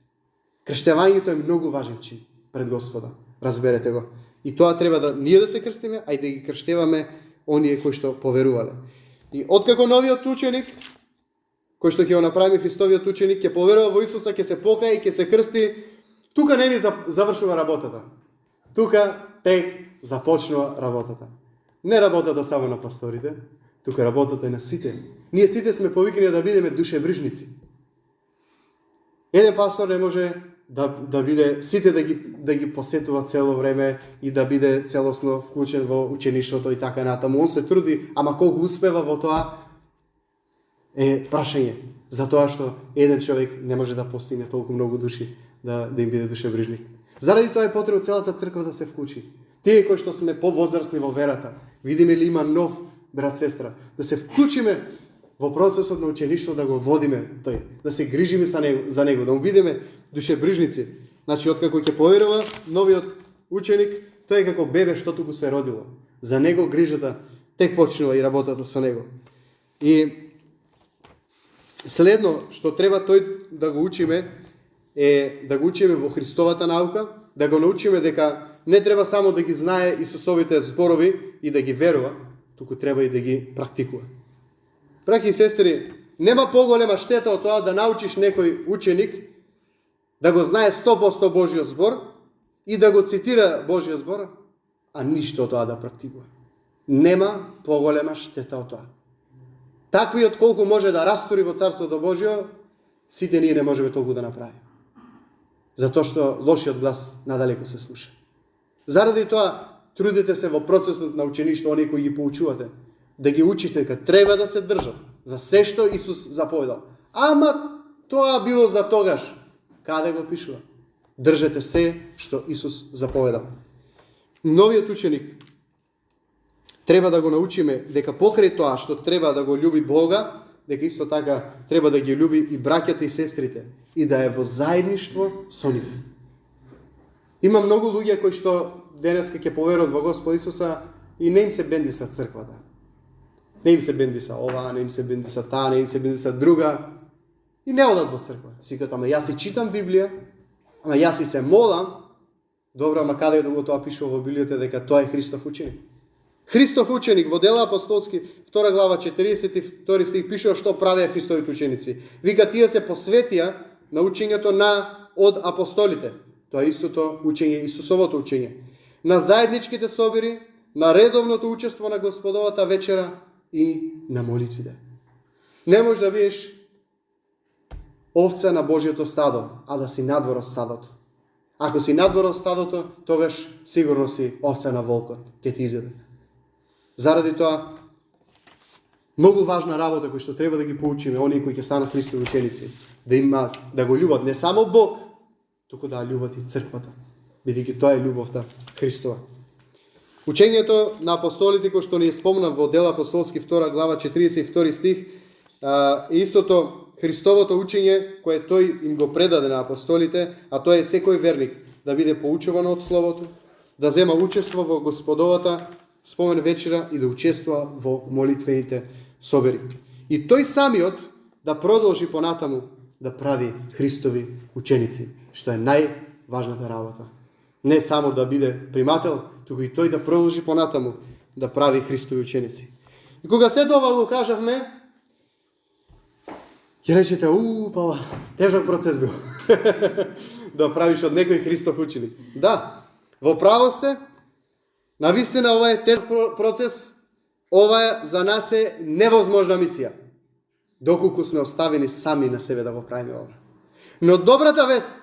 крштевањето е многу важен чин пред Господа. Разберете го. И тоа треба да ние да се крстиме, а и да ги крштеваме оние кои што поверувале. И откако новиот ученик, кој што ќе го направи Христовиот ученик, ќе поверува во Исуса, ќе се покае и ќе се крсти, тука не ни завршува работата. Тука тек започнува работата. Не работата само на пасторите, тука работата е на сите. Ние сите сме повикани да бидеме душебрижници. Еден пастор не може да биде сите да ги посетува цело време и да биде целосно вклучен во учеништвото и така натаму. Он се труди, ама колку успева во тоа е прашање. Затоа што еден човек не може да постигне толку многу души да им биде душебрижник. Заради тоа е потребно целата црква да се вклучи. Тие кои што сме повозрасни во верата, видиме ли има нов брат, сестра, да се вклучиме во процесот на учеништво, да го водиме тој, да се грижиме за него, да му бидеме душебрижници. Значи, откако ќе поверува новиот ученик, тој е како бебе што туку се родило. За него грижата тек почнува и работата со него. И следно што треба тој да го учиме е да го учиме во Христовата наука, да го научиме дека не треба само да ги знае Исусовите зборови и да ги верува, туку треба и да ги практикува. Браќи и сестри, нема поголема штета од тоа да научиш некој ученик да го знае 100% Божиот збор и да го цитира Божиот збор, а ништо од тоа да практикува. Нема поголема штета од тоа. Таквиот колку може да растури во Царството Божјо, сите ние не можеме толку да направиме. Затоа што лошиот глас надалеку се слуша. Заради тоа, трудете се во процесот на учеништво, оние кои ги поучувате, да ги учите дека треба да се држат за се што Исус заповедал. Ама тоа било за тогаш. Каде го пишува? Држете се што Исус заповедал. Новиот ученик треба да го научиме дека покрај тоа што треба да го љуби Бога, дека исто така треба да ги љуби и браќата и сестрите и да е во заедништво со нив. Има многу луѓе кои што денеска ќе поверуваат во Господ Исуса и не им се бендиса црквата. Не им се бендиса ова, не им се бендиса таа, не им се бендиса друга. И не одат во црква. Сикат, ама јас си читам Библија, ама јас си се молам. Добро, ама каде го тоа пишува во Библијата дека тоа е Христов ученик? Христов ученик во Дела апостолски 2 глава 42 стих пишува што правеа Христовите ученици. Вика, тие се посветија на учењето од апостолите. Тоа е истото учење, Исусовото учење. На заедничките собори, на редовното учество на Господовата вечера и на молитвите. Не можеш да бидеш овца на Божјото стадо, а да си надвор од стадото. Ако си надвор од стадото, тогаш сигурно си овца на волкот, ќе ти изеде. Заради тоа, многу важна работа која што треба да ги поучиме, оние кои ќе станат Христови ученици, да имаат, да го љубат не само Бог, туку да љубат и црквата, бидејќи тоа е љубовта Христова. Учењето на апостолите, кој што ни е спомнав во Дела апостолски 2 глава 42 стих, е истото Христовото учење кое тој им го предаде на апостолите, а тоа е секој верник да биде поучуван од Словото, да зема учество во Господовата спомен вечера и да учествува во молитвените собери. И тој самиот да продолжи понатаму да прави Христови ученици, што е најважната работа. Не само да биде примател, туку и тој да продолжи понатаму да прави Христови ученици. И кога се ова го кажавме, ќе речете, па тежок процес бил. Да правиш од некој Христов ученик. Да, во право сте, навистина ова е тежок процес, ова е за нас е невозможна мисија. Доколку сме оставени сами на себе да го правиме ова. Но добрата вест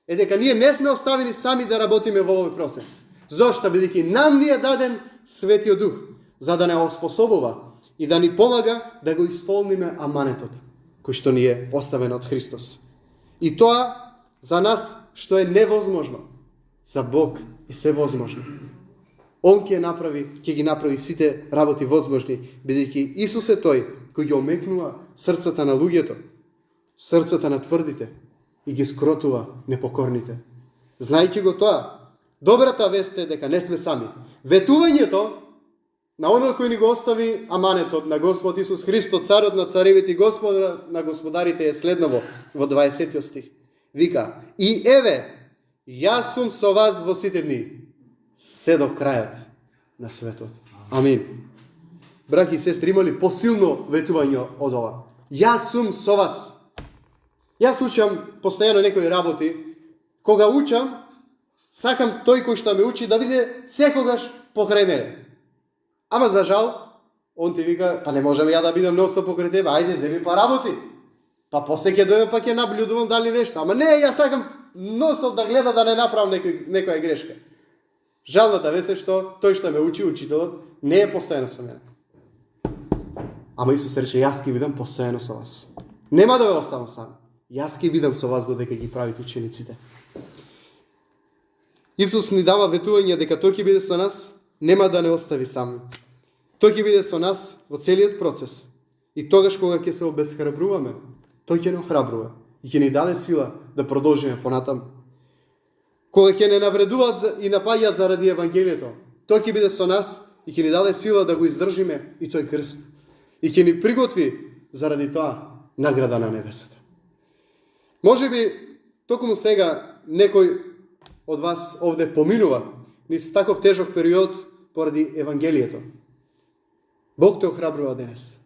е дека ние не сме оставени сами да работиме во овој процес. Зошто? Бидејќи нам ни е даден Светиот Дух, за да не оспособува и да ни помага да го исполниме аманетот, кој што ни е оставен од Христос. И тоа за нас што е невозможно, за Бог е се возможно. Он ќе ги направи сите работи возможни, бидејќи Исус е тој кој ги омекнува срцата на луѓето, срцата на тврдите и ги скротува непокорните. Знајќи го тоа, добрата вест е дека не сме сами. Ветувањето на оној кој ни го остави аманетот на Господ Исус Христос, царот на царевите и Господар на господарите е следново во 20 стих. Вика, и еве, јас сум со вас во сите дни, се до крајот на светот. Амин. Браќи и сестри, има ли посилно ветување од ова? Јас сум со вас. Јас учам постојано некои работи. Кога учам, сакам тој кој што ме учи да биде секогаш покрај мене. Ама за жал, он ти вика, па не можам ја да бидам носно покрај тебе, ајде, земи па работи. Па после ќе дојдам, па ќе наблюдувам дали нешто. Ама не, јас сакам носно да гледа да не направам некоја грешка. Жалната вест е што тој што ме учи, учителот, не е постојано со мене. Ама Исус рече, јас ќе бидам постојано со вас. Нема да ве оставам сам. Јас ќе бидам со вас додека ги правите учениците. Исус ни дава ветување дека тој ќе биде со нас, нема да не остави сами. Тој ќе биде со нас во целиот процес. И тогаш кога ќе се обесхрабруваме, тој ќе не охрабрува и ќе ни даде сила да продолжиме понатаму. Кога ќе не навредуваат и напаѓаат заради Евангелието, тој ќе биде со нас и ќе ни даде сила да го издржиме и тој крст. И ќе ни приготви заради тоа награда на небесата. Може би, токму сега некој од вас овде поминува низ таков тежок период поради Евангелието. Бог те охрабрува денес.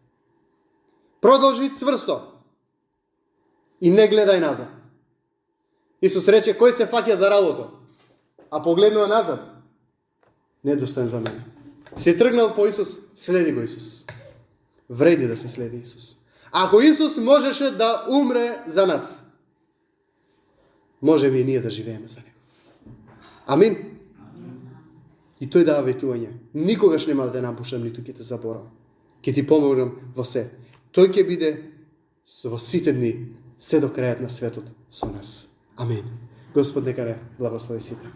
Продолжи цврсто и не гледај назад. Исус рече, кој се фаќа за работа, а погледнува назад, недостоен за мене. Се тргнал по Исус, следи го Исус. Вреди да се следи Исус. Ако Исус можеше да умре за нас, може би и ние да живееме за Него. Амин. И тој дава ветување. Никогаш нема да те напуштам, ниту ќе те заборавам. Ќе ти помогнам во се. Тој ќе биде во сите дни, се до крајот на светот со нас. Амин. Господ нека не благослови сите.